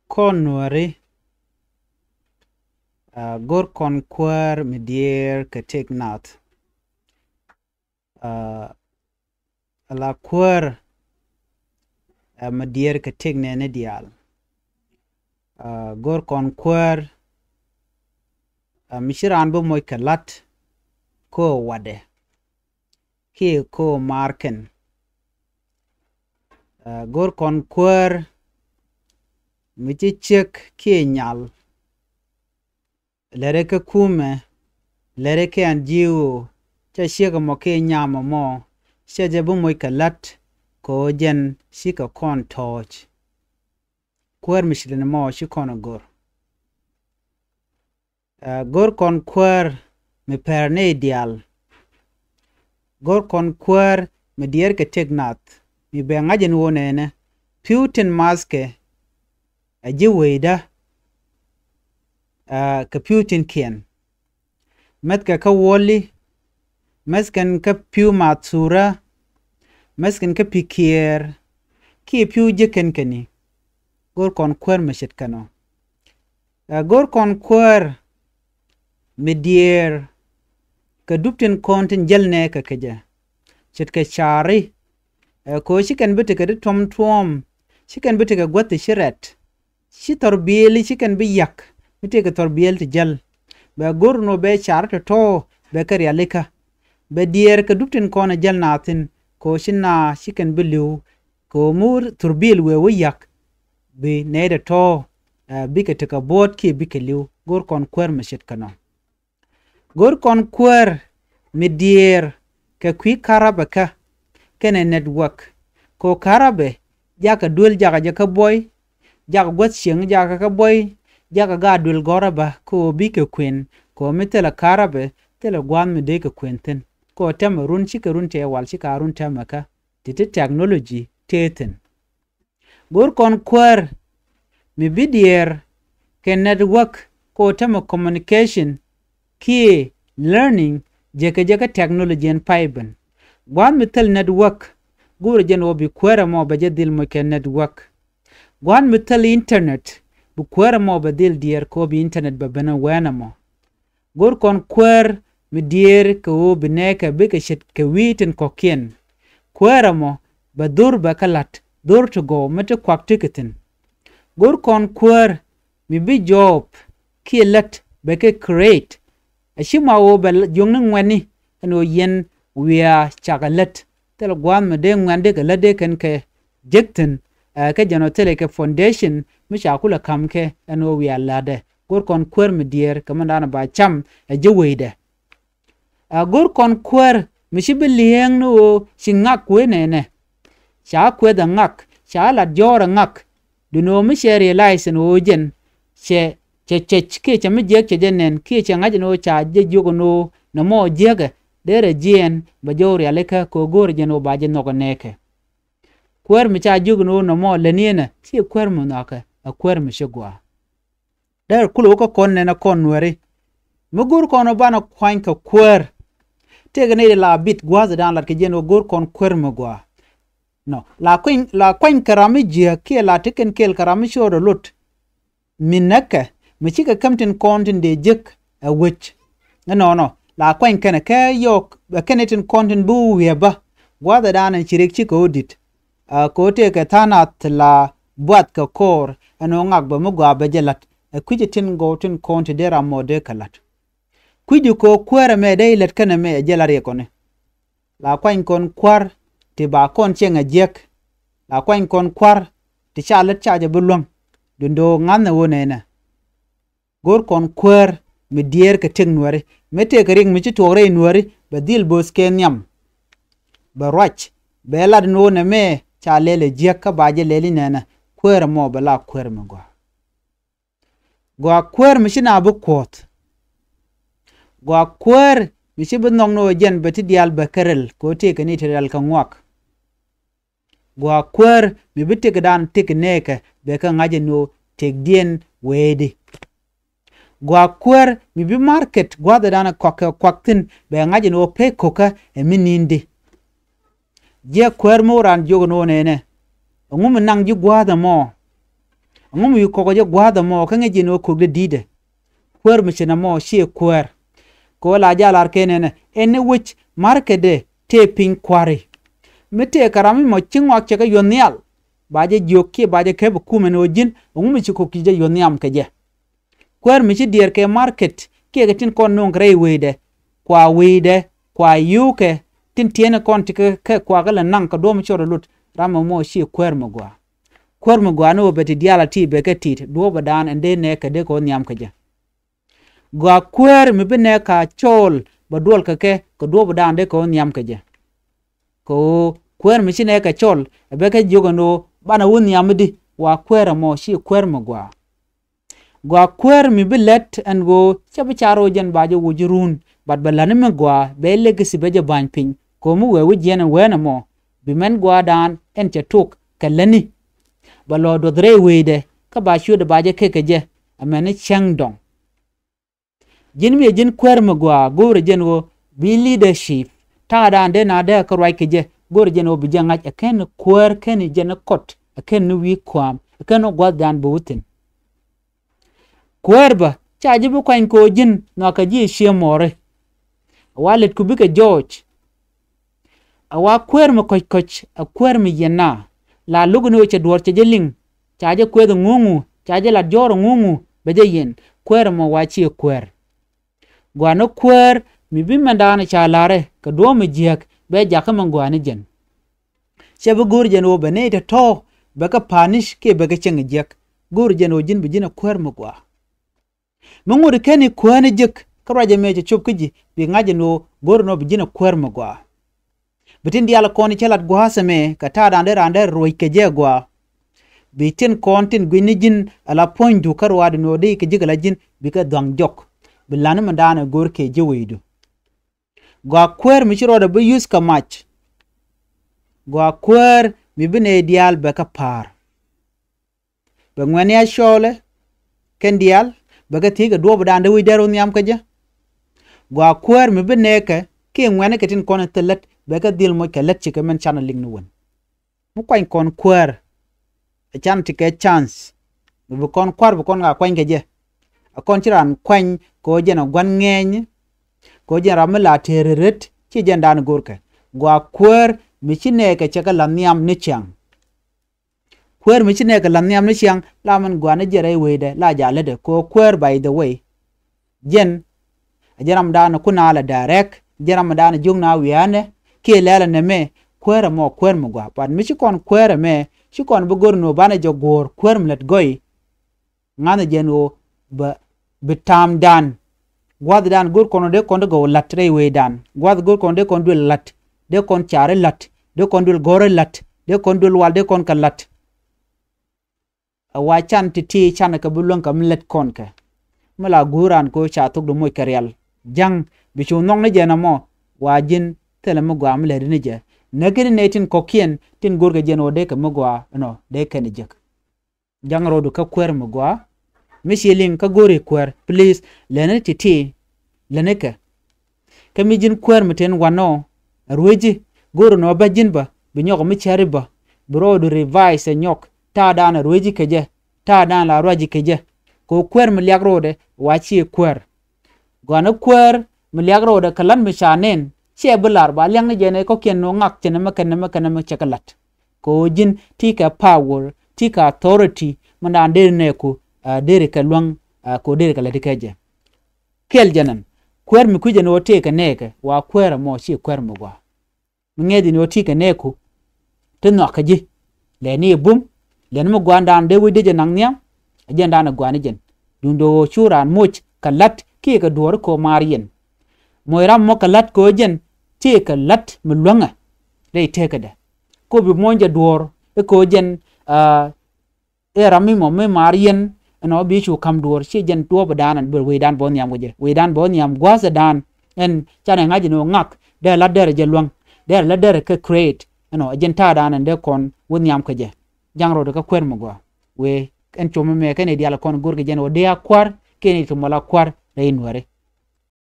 Konwari gor konkwar midier ketek nat ala kwar midier ketek nene dial gor konkwar mishiran bo moy kalat ko wade ki ko marken gor konkwar michichek ki nyal lere ke kume lere ke anjiu cha shiga mo ke nyama mo sheje bu moy kalat ko jen shika kon toch kwar mishilene mo shi kono gor gor kon kwar mi perne ideal gor kon kwar mi dier ke tegnat mi be ngajen wonene putin maske aji weida ka putin kien metka ka woli mesken ka piu matsura mesken ka pikier ki piu jeken keni gor kon kwar meshit kano gor kon kwar midier ka duptin kontin jelne ka keja chit ka chari ko shiken bite ka tom tom shiken bite ka gwat shiret shi torbili shiken bi yak bite ka torbil ti jel ba gor no be char to be kar yalika be dier ka duptin kona jel natin ko shinna shiken biliu ko mur turbil we yak bi neda to bi ka taka bot ki bi ka liu gor kon kwar mashit kana gor kon kwar midier ka kwi karabe ka kene network ko karabe jaka dul jaka boy jaka gwat sheng jaka ka boy jaka ga dul goraba ko bi ka kwen ko mitela karabe tela gwan mi de ka kwenten ko tem run chika run te wal chika run temaka titi technology teten gor kon kwar mi bidier ke network ko tem communication ki learning jeka technology and piben gwan mitel network gure jen obi kwara mo ba jedil mo ke network gwan mitel internet bu kwara mo ba dil dier ko bi internet ba bana wana mo gor kon kwar mi dier ko bineka be ke shit ke witen ko kien kwara mo ba dur ba kalat dur to go mete kwak ticketin gor kon kwar mi bi job ki let be ke create ashima wo ba jongn ngwani no yen wia chagalet tel gwan me de ngande ke lade ken ke jekten ke jano tele ke foundation mi shakula kamke eno wia lade gor kon kwar mi dier kamandana ba cham jeweide gor kon kwar mi shibilieng no shingak wenene sha kweda ngak sha la jora ngak duno mi share license ojen che ke chami jek che jenen ki che ngaje no cha je jogo no na mo jege dere jien ba jori aleka ko gor jeno ba je no neke kwer mi cha jogo no mo lenina si kwer mo naka a kwer mi shigwa der kulo ko konne na konwere mo gor kono bana kwanka kwer tege ne la bit gwaza dan la ke jeno gor kon kwer mo gwa no la kwen karami je ke la teken kel karami shodo lut minaka mi chika kamtin kontin de jek a wich no la kwen kana ka yok kenetin kontin bu weba gwada dana chirik chika odit ko te ka tanat la buat ka kor ano ngak ba mugwa ba jelat kwije tin gotin konti dera mode kalat kwije ko kwara me de let kana me jelare kone la kwen kon kwar ti ba kon chenga jek la kwen kon kwar ti chalet chaje bulwang dundo nganna wonena gor kon kwar mi dier ka ting nuari mete ka ring mi ci tore nuari ba dil bos ken nyam ba rach be lad no na me cha lele jeka ba je leli nena kwar mo bala kwar mo go kwar mi shina bu kot go kwar mi shi bu nong no jen beti dial ba kerel ko te ka ni te dal ka ngwak go kwar mi bitte ka dan tik neka be ka ngaje no tek dien wedi gwa kwar mi bi market gwa da dana kwaktin be ngaje no pe koka e minindi je kwar mo ran jogo no nene ngum nang ji gwa da mo ngum yu ko je gwa da mo ka ngeji no ko de dide kwer mi chena mo shi kwer ko la jalar kenene ene wich markede te pin kwari mete karami mo chingwa cheka yonial baje jokki baje keb kumen ojin ngum chi ko kije yoniam keje kwer mi chi dier ke market ke tin kon non grey wede kwa yuke tin tiene kon tike ke kwa gala nang ka do mi choro lut rama mo shi kwer mo gwa no beti diala ti be ke tit do badan ende ne ke de ko nyam keje gwa kwer mi bene ka chol badol ke ko do badan de ko nyam keje ko kwer mi chine ka chol be ke jogono bana won nyam di wa kwer mo shi kwer mo gwa kwer mi bilet and go chabi charo jen baje wujurun bat balani me gwa be legisi beje banpin ko mu we wujena wena mo bimen gwa dan en chatuk kalani balo do dre wede ka ba shude baje kekeje amene changdong jin mi jin kwer mo gwa gore jen go bi leadership ta dan de na de ko rai keje gore jen o bijanga ken kwer ken jen kot ken wi kwam ken gwa dan butin kwerba chaji bu kwan ko jin no ka ji shemore walet ku bika George awa kwer mo koch a kwer mi yena la lugno che dwor che jeling chaje kwedo ngungu chaje la joro ngungu beje yen kwer mo wachi kwer gwano kwer mi bimandana cha lare ka do mi jiak be jaka mangwane jen chebe gur jen o bene to baka panish ke baka cheng jiak gur jen o jin bijina kwer mo gwa munguri keni kwane jik karaje meje chupkiji bi ngaje no gorno bijina kwer mo gwa bitin diala koni chelat gwa seme kata rande roi keje gwa bitin kontin gwinijin ala pointu karwade no de ke jigala jin bika dang jok bilana mandana gor ke jewedu gwa kwer mi chiro da bi use ka match gwa kwer mi bine dial beka par be ngwani a shole ken dial baga tiga do badande wi dero nyam kaja gwa kwer mi beneke ke ngwane ketin kon telet baga dil mo kelet chike men channel ling nuwen mu kwain kon kwer a chan tike chance bu kon kwar bu kon ga kwain keje a kon chiran kwain ko jena gwan ngeny ko jena mala tereret chi jendan gorke gwa kwer mi chineke chaka la nyam ni chang kwer mi chine ka lam nyam ni chiang la man gwana jere wede la jale de ko kwer by the way jen ajaram dana kuna la direct jaram dana jungna wiane ke lela ne me kwer mo gwa pan mi chi kon kwer me chi kon bu gorno bana jogor kwer mlet goy ngana jeno ba bitam dan gwad dan gor kono de kon go latre we dan gwad gor kon de kon dul lat de kon chare lat de kon dul gore lat de kon dul wal de kon kalat awa chan titi chan ka bulon ka mlet konka mala guran ko cha tok do moy karyal jang bichu nong ne jena mo wajin tele mo gwa mle ne je nagiri netin kokien tin gorga jeno de ka mo gwa no de ken jek jang rodu ka kwer mo gwa mishiling ka gore kwer please lene titi leneka kamijin kwer meten wano rueji goro no bajin ba binyo mi chariba brodu revise nyok ta dana roji keje ta dana la roji keje ko kwer miliag rode wachi kwer gwana kwer miliag rode kalan mishanen che bular ba lyang ne jene ko ken no ngak chene makana chakalat ko jin tika power tika authority manda ande ne ko dere ka luang ko dere ka ladikeje kel janan kwer mi kuje no te ka neke wa kwer mo chi kwer mo gwa ngedi no tika neko tenno kaji le ni bum len mo gwanda ande wide je nang nya agenda na gwani jen dundo churan much kalat ki ka dor ko marien moiram mo kalat ko jen ti ka lat mulwanga dei teka da ko bi monja dor e ko jen e rami mo me marien no bi chu kam dor chi jen to badanan ber we dan bon yam goje we dan bon yam gwaza dan en chane ngaji no ngak de la der je luang de la der ka create no agenta dan de kon won yam ka je jangro de ka kwer mo gwa we en chomo me kene diala kon gorge jen o de akwar kene to mala kwar dei nuare